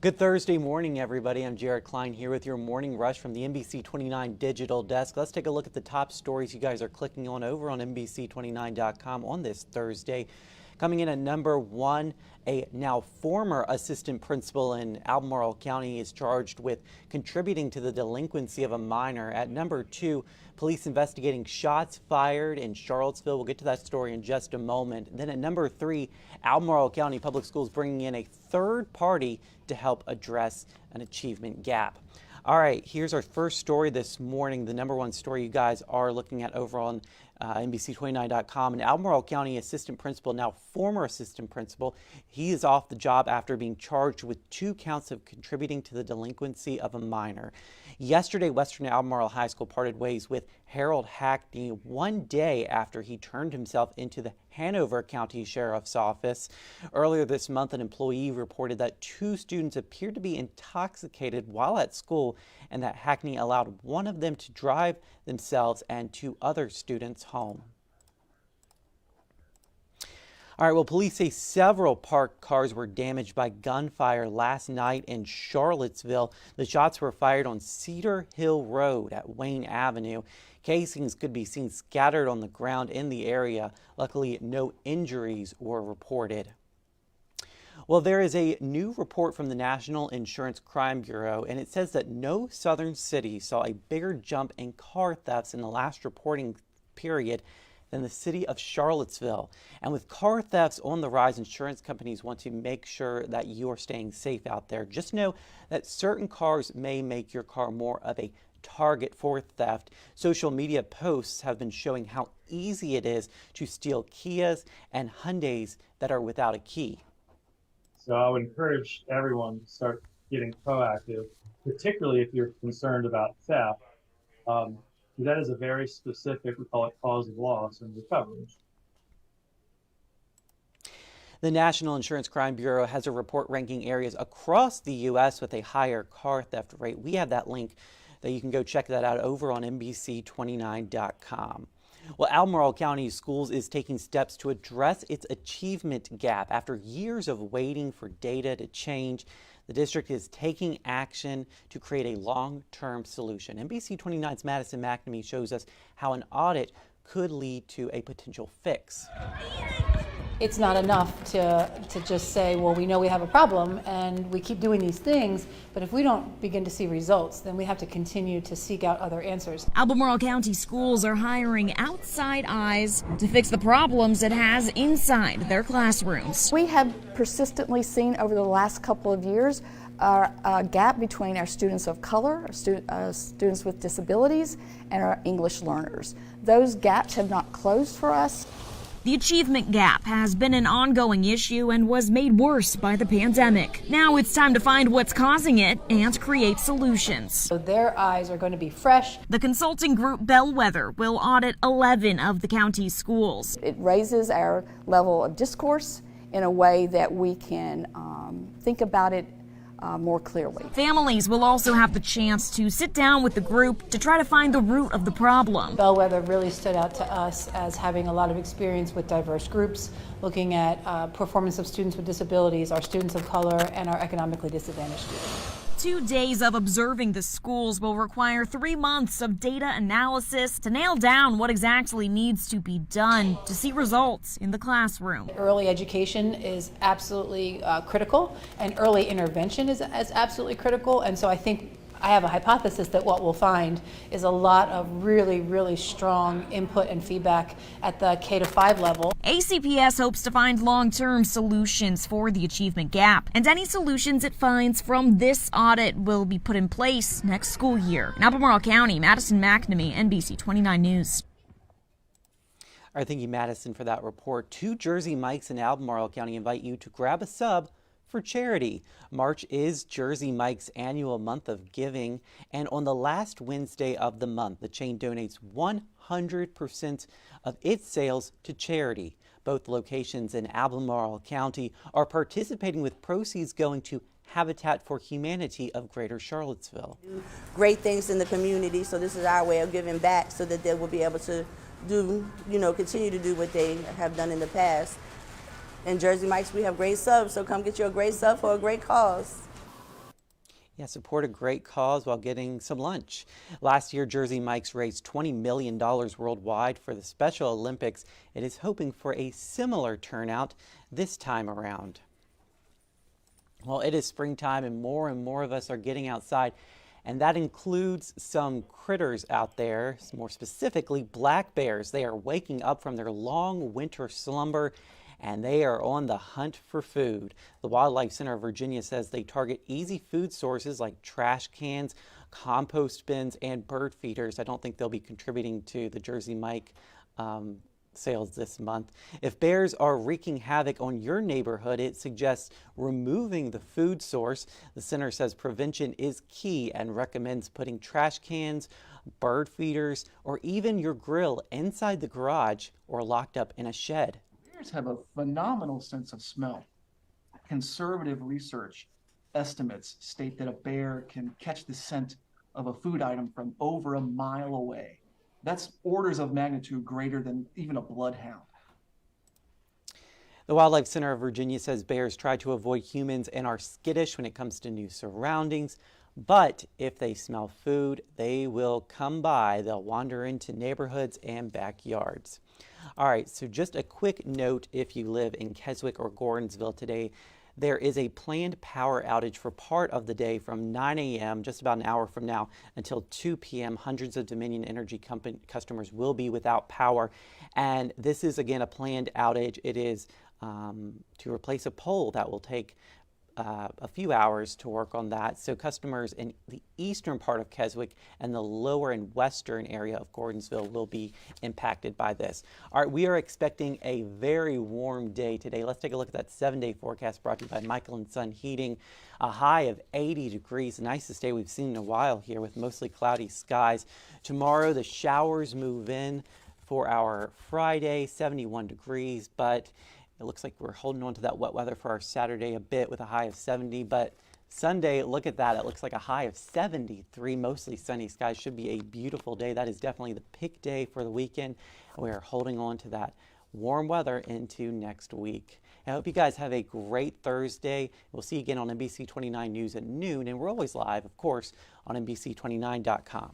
Good Thursday morning, everybody. I'm Jared Klein here with your morning rush from the NBC 29 digital desk. Let's take a look at the top stories you guys are clicking on over on NBC29.com on this Thursday. Coming in at number one, a now former assistant principal in Albemarle County is charged with contributing to the delinquency of a minor. At number two, police investigating shots fired in Charlottesville. We'll get to that story in just a moment. Then at number three, Albemarle County Public Schools bringing in a third party to help address an achievement gap. All right, here's our first story this morning, the number one story you guys are looking at over on NBC29.com. An Albemarle County assistant principal, now former assistant principal, he is off the job after being charged with 2 counts of contributing to the delinquency of a minor. Yesterday, Western Albemarle High School parted ways with Harold Hackney 1 day after he turned himself into the Hanover County Sheriff's Office. Earlier this month, an employee reported that 2 students appeared to be intoxicated while at school and that Hackney allowed one of them to drive themselves and 2 other students home. All right, well, police say several parked cars were damaged by gunfire last night in Charlottesville. The shots were fired on Cedar Hill Road at Wayne Avenue. Casings could be seen scattered on the ground in the area. Luckily, no injuries were reported. Well, there is a new report from the National Insurance Crime Bureau, and it says that no southern city saw a bigger jump in car thefts in the last reporting period than the city of Charlottesville. And with car thefts on the rise, insurance companies want to make sure that you are staying safe out there. Just know that certain cars may make your car more of a target for theft. Social media posts have been showing how easy it is to steal Kias and Hyundais that are without a key. So I would encourage everyone to start getting proactive, particularly if you're concerned about theft. That is a very specific, we call it cause of loss and recovery. The National Insurance Crime Bureau has a report ranking areas across the U.S. with a higher car theft rate. We have that link that you can go check that out over on NBC29.com. Well, Albemarle County Schools is taking steps to address its achievement gap. After years of waiting for data to change, the district is taking action to create a long-term solution. NBC 29's Madison McNamee shows us how an audit could lead to a potential fix. It's not enough to just say, well, we know we have a problem and we keep doing these things, but if we don't begin to see results, then we have to continue to seek out other answers. Albemarle County Schools are hiring outside eyes to fix the problems it has inside their classrooms. We have persistently seen over the last couple of years a gap between our students of color, students with disabilities, and our English learners. Those gaps have not closed for us. The achievement gap has been an ongoing issue and was made worse by the pandemic. Now it's time to find what's causing it and create solutions. So their eyes are going to be fresh. The consulting group Bellwether will audit 11 of the county's schools. It raises our level of discourse in a way that we can think about it more clearly. Families will also have the chance to sit down with the group to try to find the root of the problem. Bellwether really stood out to us as having a lot of experience with diverse groups, looking at performance of students with disabilities, our students of color, and our economically disadvantaged students. 2 days of observing the schools will require 3 months of data analysis to nail down what exactly needs to be done to see results in the classroom. Early education is absolutely critical, and early intervention is absolutely critical. And so I think I have a hypothesis that what we'll find is a lot of really, really strong input and feedback at the K-5 level. ACPS hopes to find long-term solutions for the achievement gap, and any solutions it finds from this audit will be put in place next school year. In Albemarle County, Madison McNamee, NBC 29 News. All right, thank you, Madison, for that report. 2 Jersey Mikes in Albemarle County invite you to grab a sub for charity. March is Jersey Mike's annual month of giving, and on the last Wednesday of the month, the chain donates 100% of its sales to charity. Both locations in Albemarle County are participating with proceeds going to Habitat for Humanity of Greater Charlottesville. Great things in the community, so this is our way of giving back so that they will be able to continue to do what they have done in the past. In Jersey Mike's, we have great subs, so come get you a great sub for a great cause. Yeah, support a great cause while getting some lunch. Last year, Jersey Mike's raised $20 million worldwide for the Special Olympics. It is hoping for a similar turnout this time around. Well, it is springtime and more of us are getting outside, and that includes some critters out there, more specifically black bears. They are waking up from their long winter slumber and they are on the hunt for food. The Wildlife Center of Virginia says they target easy food sources like trash cans, compost bins, and bird feeders. I don't think they'll be contributing to the Jersey Mike sales this month. If bears are wreaking havoc on your neighborhood, it suggests removing the food source. The center says prevention is key and recommends putting trash cans, bird feeders, or even your grill inside the garage or locked up in a shed. Bears have a phenomenal sense of smell. Conservative research estimates state that a bear can catch the scent of a food item from over a mile away. That's orders of magnitude greater than even a bloodhound. The Wildlife Center of Virginia says bears try to avoid humans and are skittish when it comes to new surroundings. But if they smell food, they will come by. They'll wander into neighborhoods and backyards. All right, so just a quick note if you live in Keswick or Gordonsville today. There is a planned power outage for part of the day from 9 a.m., just about an hour from now, until 2 p.m. Hundreds of Dominion Energy customers will be without power. And this is, again, a planned outage. It is to replace a pole that will take a few hours to work on that. So customers in the eastern part of Keswick and the lower and western area of Gordonsville will be impacted by this. All right, we are expecting a very warm day today. Let's take a look at that 7-day forecast brought to you by Michael & Son Heating. A high of 80 degrees, the nicest day we've seen in a while here with mostly cloudy skies. Tomorrow the showers move in for our Friday, 71 degrees, but it looks like we're holding on to that wet weather for our Saturday a bit with a high of 70, but Sunday, look at that. It looks like a high of 73, mostly sunny skies. Should be a beautiful day. That is definitely the pick day for the weekend. We are holding on to that warm weather into next week. I hope you guys have a great Thursday. We'll see you again on NBC 29 News at noon, and we're always live, of course, on NBC29.com.